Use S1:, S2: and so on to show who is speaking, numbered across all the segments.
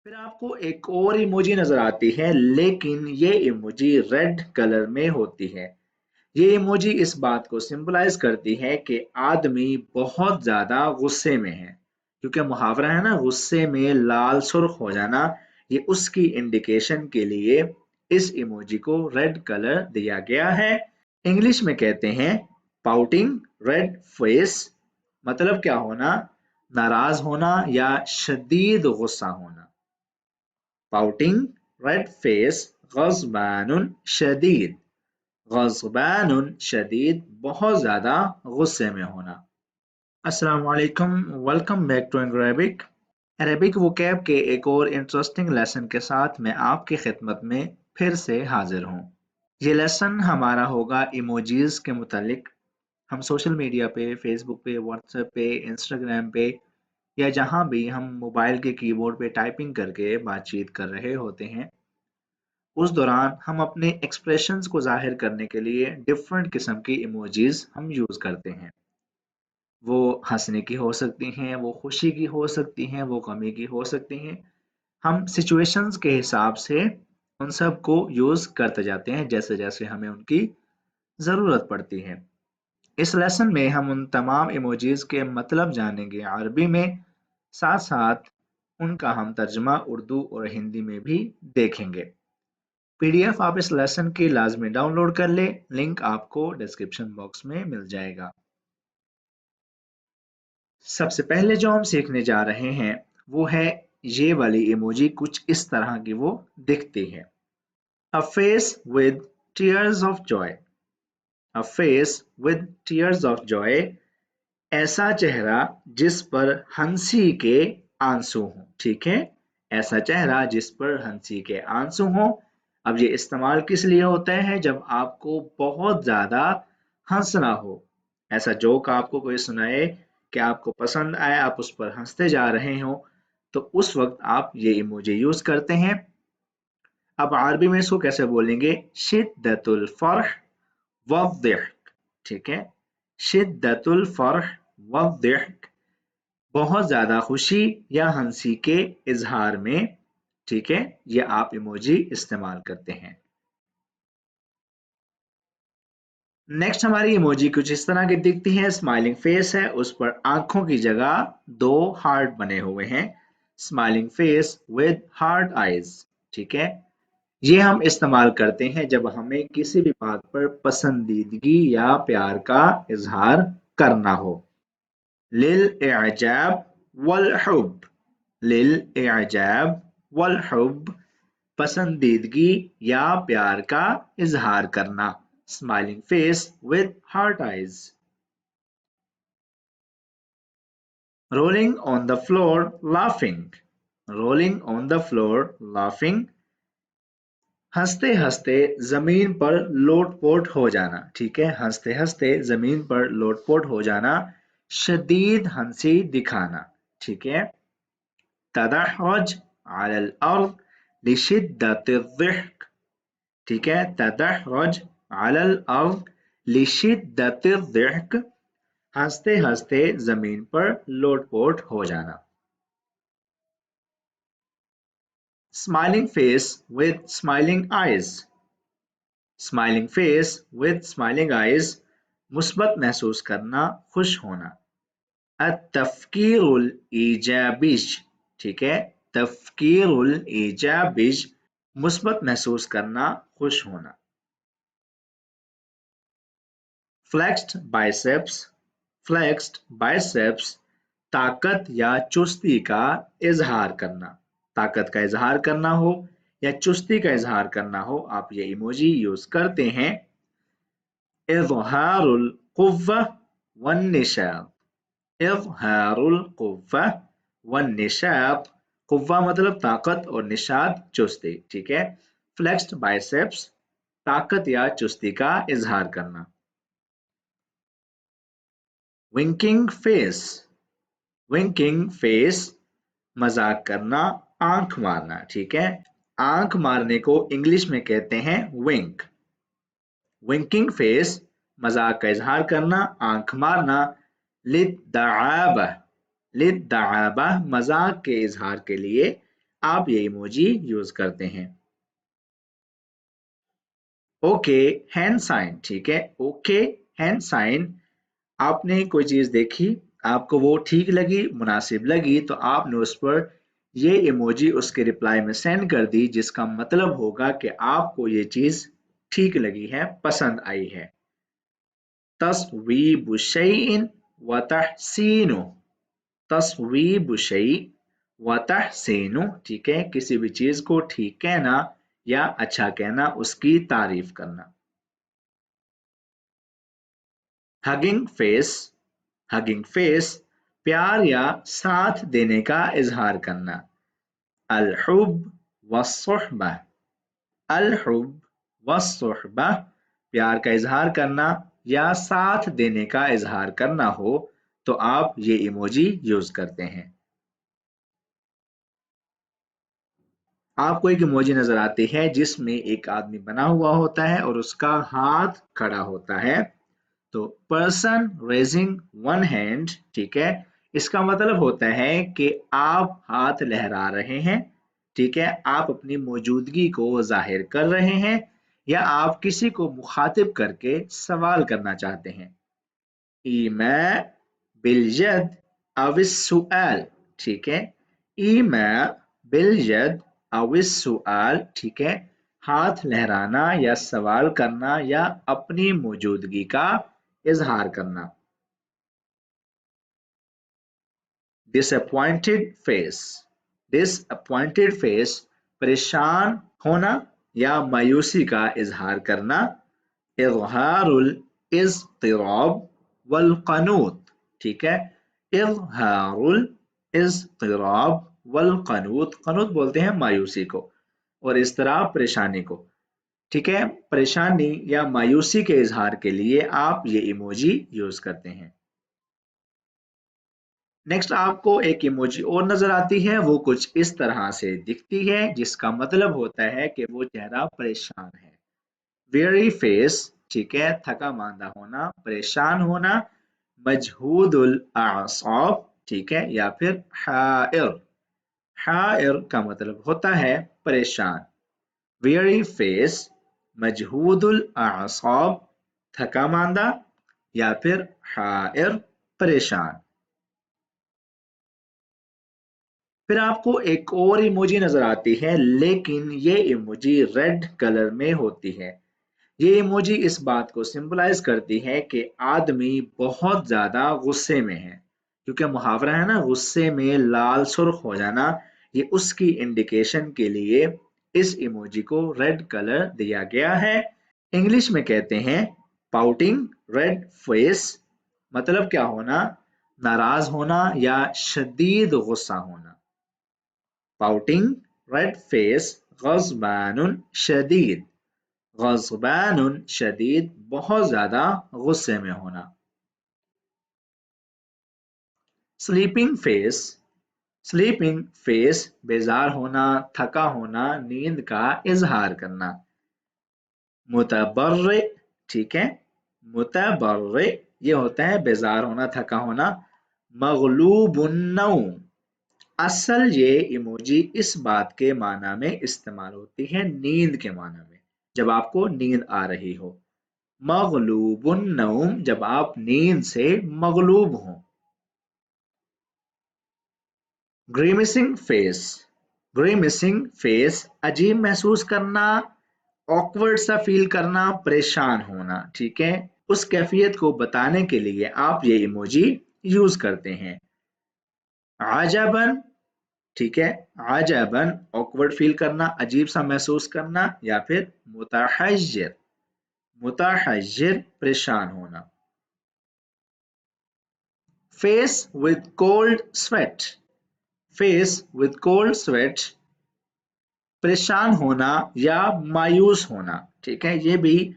S1: फिर आपको एक और इमोजी नजर आती है, लेकिन ये इमोजी रेड कलर में होती है। ये इमोजी इस बात को सिंबलाइज करती है कि आदमी बहुत ज्यादा गुस्से में है, क्योंकि मुहावरा है ना, गुस्से में लाल सुर्ख हो जाना। ये उसकी इंडिकेशन के लिए इस इमोजी को रेड कलर दिया गया है। इंग्लिश में कहते हैं पाउटिंग रेड फेस। मतलब क्या होना? नाराज होना या शदीद गुस्सा होना। पाउटिंग रेड फेस, गज़बानुन शदीद। गज़बानुन शदीद, बहुत ज्यादा गुस्से में होना। अस्सलाम वालेकुम, welcome back to Arabic. Arabic vocab के एक और इंटरेस्टिंग लेसन के साथ मैं आपकी खिदमत में फिर से हाजिर हूँ। ये लेसन हमारा होगा इमोजीज के मुतालिक। हम सोशल मीडिया पे, फेसबुक पे, व्हाट्सएप पे, इंस्टाग्राम पे या जहाँ भी हम मोबाइल के कीबोर्ड पे टाइपिंग करके बातचीत कर रहे होते हैं, उस दौरान हम अपने एक्सप्रेशंस को जाहिर करने के लिए डिफरेंट किस्म की इमोजीज हम यूज करते हैं। वो हंसने की हो सकती हैं, वो खुशी की हो सकती हैं, वो गमी की हो सकती हैं। हम सिचुएशंस के हिसाब से उन सब को यूज करते जाते हैं जैसे जैसे हमें उनकी ज़रूरत पड़ती है। इस लेसन में हम उन तमाम इमोजीज के मतलब जानेंगे अरबी में, साथ साथ उनका हम तर्जमा उर्दू और हिंदी में भी देखेंगे। पीडीएफ आप इस लेसन की लाजमी डाउनलोड कर ले, लिंक आपको डिस्क्रिप्शन बॉक्स में मिल जाएगा। सबसे पहले जो हम सीखने जा रहे हैं वो है ये वाली इमोजी। कुछ इस तरह की वो दिखती है। अ face with tears of Joy. A face with tears of Joy, ऐसा चेहरा जिस पर हंसी के आंसू हों। ठीक है, ऐसा चेहरा जिस पर हंसी के आंसू हों। अब ये इस्तेमाल किस लिए होता है? जब आपको बहुत ज्यादा हंसना हो। ऐसा जोक आपको कोई सुनाए कि आपको पसंद आए, आप उस पर हंसते जा रहे हो, तो उस वक्त आप ये इमोजी यूज करते हैं। अब अरबी में इसको कैसे बोलेंगे? शिद्दतुल फर्ह वद्दिहक। ठीक है, शिद्दतुल फर्ह वद्दिहक, बहुत ज्यादा खुशी या हंसी के इजहार में। ठीक है, ये आप इमोजी इस्तेमाल करते हैं। नेक्स्ट हमारी इमोजी कुछ इस तरह की दिखती है। स्माइलिंग फेस है, उस पर आंखों की जगह दो हार्ट बने हुए हैं। Smiling face with heart eyes. ठीक है, ये हम इस्तेमाल करते हैं जब हमें किसी भी बात पर पसंदीदगी या प्यार का इजहार करना हो। लिल इजाब वल हुब। लिल इजाब वल हुब, पसंदीदगी या प्यार का इजहार करना। Smiling face with heart eyes. Rolling on the floor laughing. Rolling on the floor laughing, हंसते हंसते जमीन पर लोटपोट हो जाना। ठीक है, हंसते हंसते जमीन पर लोटपोट हो जाना, शदीद हंसी दिखाना। ठीक है, तदहरज अलल अर्द लिशिद्दति ज़िह्क। ठीक है, तदहरज अलल अर्द लिशिद्दति ज़िह्क, हंसते हंसते जमीन पर लोटपोट हो जाना। Smiling face with smiling eyes. Smiling face with smiling eyes, मुस्बत महसूस करना, खुश होना। अतफ़कीरुल ईजाबिज। ठीक है, तफ़कीरुल ईजाबिज, मुस्बत महसूस करना, खुश होना। Flexed biceps. फ्लेक्स्ड बाइसेप्स, ताकत या चुस्ती का इजहार करना। ताकत का इजहार करना हो या चुस्ती का इजहार करना हो, आप ये इमोजी यूज करते हैं। इज़हारुल कुव्वा वन निशात। इज़हारुल कुव्वा वन निशात, कुव्वा मतलब ताकत और निशात चुस्ती। ठीक है, फ्लेक्स्ड बाइसेप्स, ताकत या चुस्ती का इजहार करना। Winking face. विंकिंग फेस, मजाक करना, आंख मारना। ठीक है, आंख मारने को इंग्लिश में कहते हैं विंक। विंकिंग फेस, मजाक का इजहार करना, आंख मारना। लिद्दाआबा। लिद्दाआबा, मजाक के इजहार के लिए आप ये इमोजी यूज करते हैं। ओके हैंड साइन, ठीक है, ओके हैंड साइन। आपने कोई चीज देखी, आपको वो ठीक लगी, मुनासिब लगी, तो आपने उस पर ये इमोजी उसके रिप्लाई में सेंड कर दी, जिसका मतलब होगा कि आपको ये चीज ठीक लगी है, पसंद आई है। तस्वीबु शैइन व तहसीनु, तस्वीबु शै व तहसीनु, ठीक है, किसी भी चीज को ठीक कहना या अच्छा कहना, उसकी तारीफ करना। हगिंग फेस, हगिंग फेस प्यार या साथ देने का इजहार करना। अल-हुब वस्सुहबा, अल-हुब वस्सुहबा प्यार का इजहार करना या साथ देने का इजहार करना हो तो आप ये इमोजी यूज करते हैं। आपको एक इमोजी नजर आती है जिसमें एक आदमी बना हुआ होता है और उसका हाथ खड़ा होता है, तो पर्सन रेजिंग वन हैंड, ठीक है, इसका मतलब होता है कि आप हाथ लहरा रहे हैं, ठीक है, आप अपनी मौजूदगी को जाहिर कर रहे हैं या आप किसी को मुखातिब करके सवाल करना चाहते हैं। ईमा बिलजद अविस्सुआल, ठीक है, ईमा बिलजद अविस्सुआल, ठीक है, हाथ लहराना या सवाल करना या अपनी मौजूदगी का इजहार करना। डिसअपॉइंटेड फेस, डिसअपॉइंटेड फेस परेशान होना या मायूसी का इजहार करना। इजहारुल इज़्तिराब वल क़नूत, ठीक है, इजहारुल इज़्तिराब वल क़नूत, क़नूत बोलते हैं मायूसी को और इज़्तिराब परेशानी को, ठीक है, परेशानी या मायूसी के इजहार के लिए आप ये इमोजी यूज करते हैं। नेक्स्ट आपको एक इमोजी और नजर आती है, वो कुछ इस तरह से दिखती है, जिसका मतलब होता है कि वो चेहरा परेशान है। वेरी फेस, ठीक है, थका मांदा होना, परेशान होना। मजहूदुल आसाब, ठीक है, या फिर हायर, हायर का मतलब होता है परेशान। वेरी फेस, मजहूदुल आसाब, थका मांदा, या फिर हायर, परेशान। फिर आपको एक और इमोजी नजर आती है, लेकिन ये इमोजी रेड कलर में होती है। ये इमोजी इस बात को सिंबलाइज करती है कि आदमी बहुत ज्यादा गुस्से में है, क्योंकि मुहावरा है ना, गुस्से में लाल सुर्ख हो जाना, ये उसकी इंडिकेशन के लिए इस इमोजी को रेड कलर दिया गया है। इंग्लिश में कहते हैं पाउटिंग रेड फेस, मतलब क्या होना, नाराज होना या शदीद गुस्सा होना। पाउटिंग रेड फेस गज़बानुन शदीद, गज़बानुन शदीद बहुत ज्यादा गुस्से में होना। स्लीपिंग फेस, स्लीपिंग फेस बेजार होना, थका होना, नींद का इजहार करना। मुतबर्रे, ठीक है, मुतबर्रे ये होता है बेजार होना, थका होना। मगलूबुन नौम, असल ये इमोजी इस बात के माना में इस्तेमाल होती है, नींद के माना में, जब आपको नींद आ रही हो। मगलूबुन नौम जब आप नींद से मगलूब हो। ग्रीमिसिंग फेस, ग्रीमिसिंग फेस अजीब महसूस करना, ऑकवर्ड सा फील करना, परेशान होना, ठीक है, उस कैफियत को बताने के लिए आप ये इमोजी यूज करते हैं। आजबन, ठीक है, आजबन ऑकवर्ड फील करना, अजीब सा महसूस करना, या फिर मुतहज्जिर, मुतहज्जिर परेशान होना। Face with cold sweat, face with cold sweat परेशान होना या मायूस होना, ठीक है, ये भी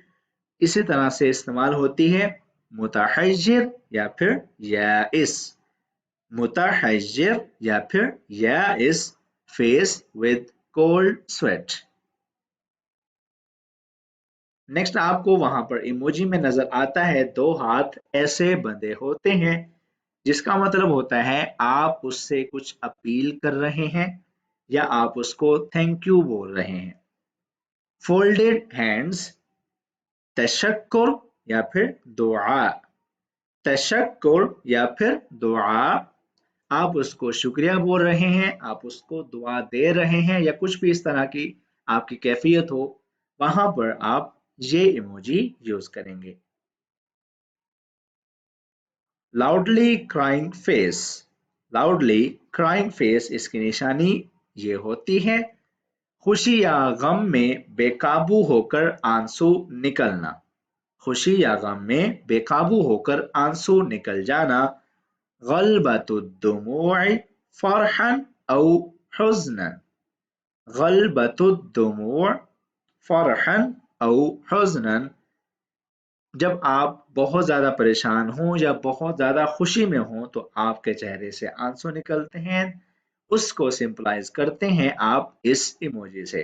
S1: इसी तरह से इस्तेमाल होती है। मुतहज्जिर या फिर याइस, मुतहज्जिर या फिर याइस, face with cold sweat. Next आपको वहां पर इमोजी में नजर आता है दो हाथ ऐसे बंधे होते हैं, जिसका मतलब होता है आप उससे कुछ अपील कर रहे हैं, या आप उसको थैंक यू बोल रहे हैं। फोल्डेड हैंड्स तशक्कुर या फिर दुआ, तशक्कुर या फिर दुआ, आप उसको शुक्रिया बोल रहे हैं, आप उसको दुआ दे रहे हैं या कुछ भी इस तरह की आपकी कैफियत हो, वहां पर आप ये इमोजी यूज करेंगे। Loudly crying face, loudly crying face इसकी निशानी ये होती है खुशी या गम में बेकाबू होकर आंसू निकलना, खुशी या गम में बेकाबू होकर आंसू निकल जाना। गलबतुद्दुमूअ फरहन औ हुज़्नन, गलबतुद्दुमूअ फरहन औ हुज़्नन, जब आप बहुत ज्यादा परेशान हों या बहुत ज्यादा खुशी में हों तो आपके चेहरे से आंसू निकलते हैं, उसको सिंपलाइज करते हैं आप इस इमोजी से।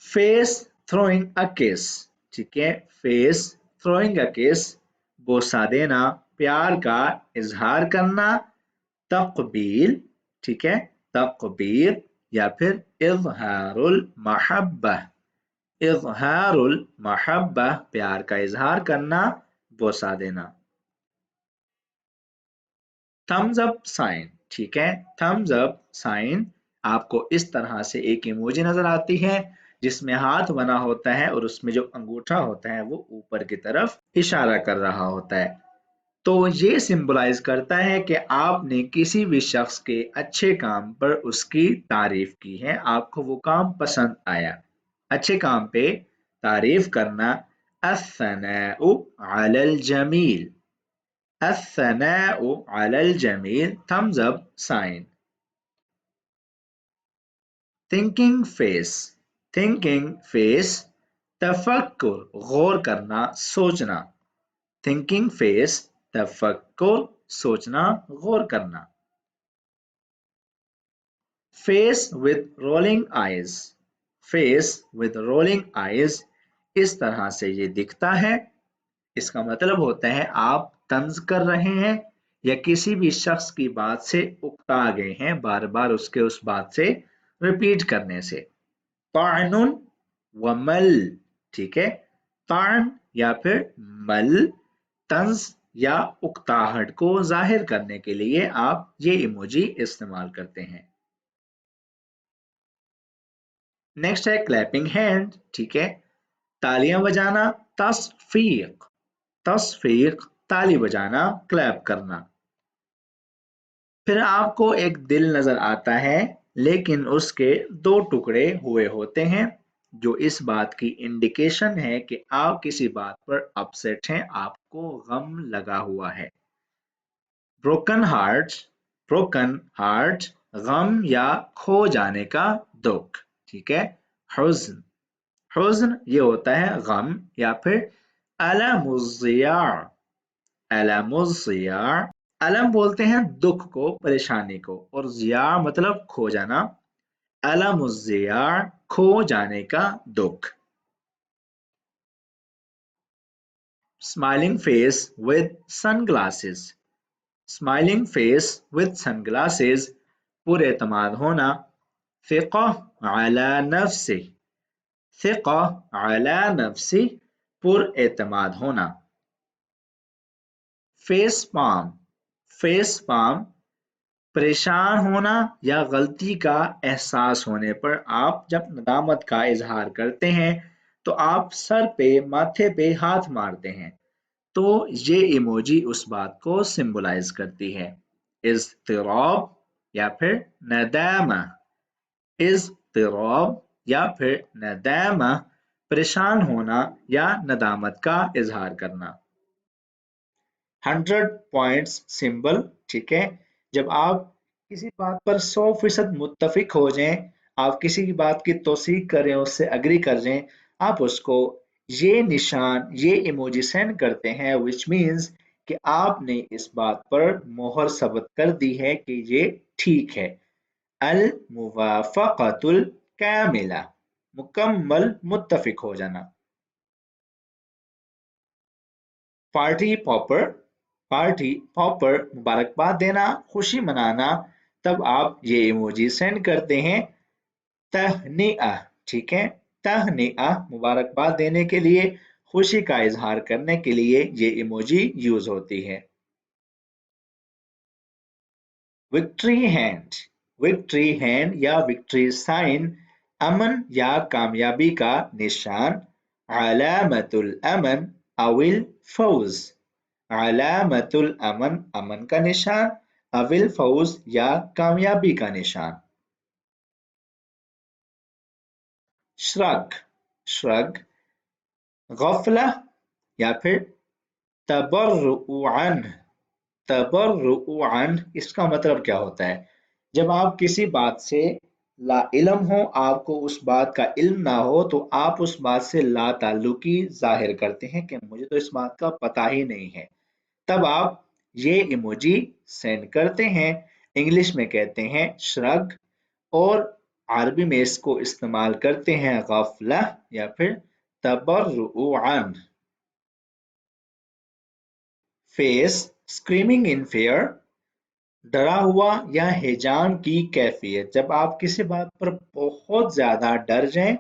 S1: फेस थ्रोइंग अ किस, ठीक है, फेस थ्रोइंग अ किस, बोसा देना, प्यार का इजहार करना, तकबील, ठीक है, तकबीर या फिर इजहारुल महब्बा, इजहारुल महब्बा प्यार का इजहार करना, बोसा देना। थम्स अप साइन, ठीक है, थम्स अप साइन आपको इस तरह से एक इमोजी नजर आती है जिसमें हाथ बना होता है और उसमें जो अंगूठा होता है वो ऊपर की तरफ इशारा कर रहा होता है। तो ये सिंबलाइज करता है कि आपने किसी भी शख्स के अच्छे काम पर उसकी तारीफ की है, आपको वो काम पसंद आया। अच्छे काम पे तारीफ करना, अस्सनाउ अलल जमील, अस्सनाउ अलल जमील, thumbs up sign. Thinking face, thinking face तफक्कुर गौर करना, सोचना, थिंकिंग फेस तफक्कुर सोचना, गौर करना। Face with rolling eyes, face with rolling eyes इस तरह से ये दिखता है, इसका मतलब होता है आप तंज कर रहे हैं या किसी भी शख्स की बात से उकता गए हैं बार बार उसके उस बात से रिपीट करने से। तानुन व मल, ठीक है, तान या फिर मल, तंज या उकताहट को जाहिर करने के लिए आप ये इमोजी इस्तेमाल करते हैं। नेक्स्ट है क्लैपिंग हैंड, ठीक है, तालियां बजाना, तस्फीक, तस्फीक ताली बजाना, क्लैप करना। फिर आपको एक दिल नजर आता है लेकिन उसके दो टुकड़े हुए होते हैं जो इस बात की इंडिकेशन है कि आप किसी बात पर अपसेट हैं, आपको गम लगा हुआ है। ब्रोकन हार्ट, ब्रोकन हार्ट गम या खो जाने का दुख, ठीक है। हुज़्न, हुज़्न ये होता है गम या फिर अलमुज़िया, अलमुज़िया, अलम बोलते हैं दुख को, परेशानी को, और जिया मतलब खो जाना, अलमुज़िया खो जाने का दुख। Smiling face with sunglasses, smiling face with sunglasses पुरएतमाद होना, फिक़ह अला नफ्सी, फिक़ह अला नफ्सी पुरएतमाद होना। फेस पाम, फेस पाम परेशान होना या गलती का एहसास होने पर आप जब नदामत का इजहार करते हैं तो आप सर पे माथे पे हाथ मारते हैं, तो ये इमोजी उस बात को सिंबलाइज करती है। इज़्तिराब या फिर नदामा, इज़्तिराब या फिर नदामा परेशान होना या नदामत का इजहार करना। 100 पॉइंट्स सिंबल, ठीक है, जब आप किसी बात पर 100% मुत्तफिक हो जाएं, आप किसी की बात की तौसीक करें, उससे अग्री कर जाएं, आप उसको ये निशान ये इमोजी सेंड करते हैं विच मीन्स कि आपने इस बात पर मोहर सबत कर दी है कि ये ठीक है। अल मुवाफaqatul कामिला मुकम्मल मुत्तफिक हो जाना। पार्टी पॉपर, पार्टी पॉपर मुबारकबाद देना, खुशी मनाना, तब आप ये इमोजी सेंड करते हैं तहनिआ, ठीक है। तहनिआ मुबारकबाद देने के लिए, खुशी का इजहार करने के लिए ये इमोजी यूज होती है। विक्ट्री हैंड, विक्ट्री हैंड या विक्ट्री साइन अमन या कामयाबी का निशान, अलामतुल अमन अविल फौज, अलामतुल अमन अमन का निशान, अविल फौज या कामयाबी का निशान। श्रग, श्रग गफला या फिर तबर्रुअन, तबर्रुअन इसका मतलब क्या होता है? जब आप किसी बात से ला इल्म हो, आपको उस बात का इल्म ना हो, तो आप उस बात से ला ताल्लुकी जाहिर करते हैं कि मुझे तो इस बात का पता ही नहीं है। तब आप ये इमोजी सेंड करते हैं। इंग्लिश में कहते हैं श्रग और अरबी में इसको इस्तेमाल करते हैं गफला या फिर तबर्रुअन। फेस स्क्रीमिंग इन फेयर, डरा हुआ या हैजान की कैफियत, जब आप किसी बात पर बहुत ज्यादा डर जाएं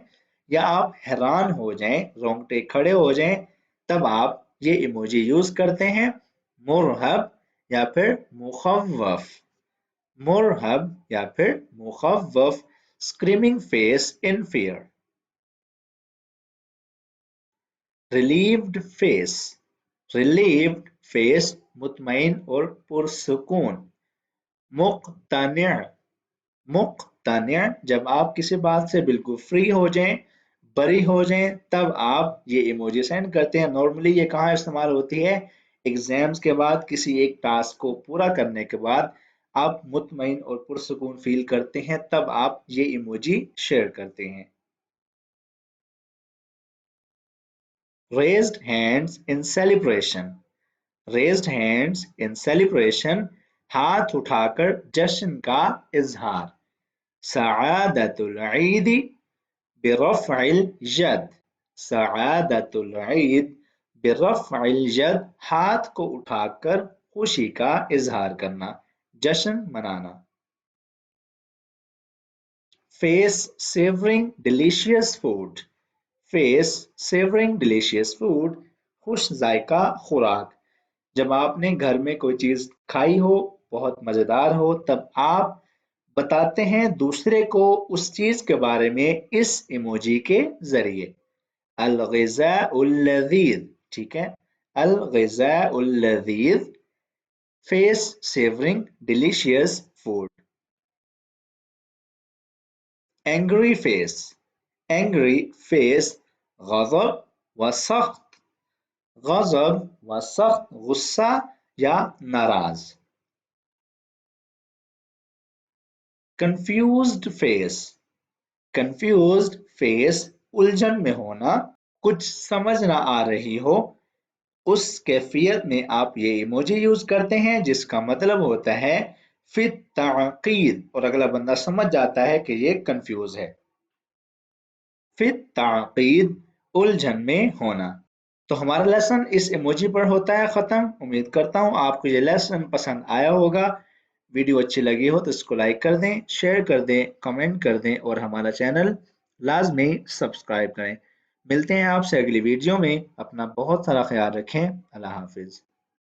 S1: या आप हैरान हो जाएं, रोंगटे खड़े हो जाएं, तब आप ये इमोजी यूज करते हैं मुरहब या फिर मुखव्वफ, मुरहब या फिर मुखव्वफ, screaming face in fear. Relieved face, relieved face मुतमईन और पुरसुकून। मुक्तनिअ, मुक्तनिअ जब आप किसी बात से बिल्कुल फ्री हो जाएं, बरी हो जाएं, तब आप ये इमोजी सेंड करते हैं। नॉर्मली ये कहाँ इस्तेमाल होती है? एग्जाम्स के बाद, किसी एक टास्क को पूरा करने के बाद आप मुतमईन और पुरसुकून फील करते हैं, तब आप ये इमोजी शेयर करते हैं। Raised hands in celebration, raised hands in celebration, हाथ उठाकर जश्न का इजहार। सआदतुल ईद बिरफ़इल यद, सआदतुल ईद बिरफ़इल यद, हाथ को उठाकर खुशी का इजहार करना, जश्न मनाना। Face savoring delicious food, face savouring delicious food, खुश जायका खुराक। जब आपने घर में कोई चीज खाई हो, बहुत मजेदार हो, तब आप बताते हैं दूसरे को उस चीज के बारे में इस इमोजी के जरिए। अल-ग़िज़ाउल लज़ीज़, ठीक है। अल-ग़िज़ाउल लज़ीज़, face savouring delicious food. Angry face, angry face गज़ब व सख्त, गज़ब व सख्त गुस्सा या नाराज। कंफ्यूज्ड फेस, कंफ्यूज्ड फेस उलझन में होना, कुछ समझ ना आ रही हो, उस कैफियत में आप ये इमोजी यूज करते हैं जिसका मतलब होता है फित ताक़ीद, और अगला बंदा समझ जाता है कि ये कंफ्यूज है। फित ताक़ीद उलझन में होना। तो हमारा लेसन इस इमोजी पर होता है खत्म। उम्मीद करता हूँ आपको ये लेसन पसंद आया होगा। वीडियो अच्छी लगी हो तो इसको लाइक कर दें, शेयर कर दें, कमेंट कर दें और हमारा चैनल लाजमी सब्सक्राइब करें। मिलते हैं आपसे अगली वीडियो में। अपना बहुत सारा ख्याल रखें। अल्लाह हाफिज।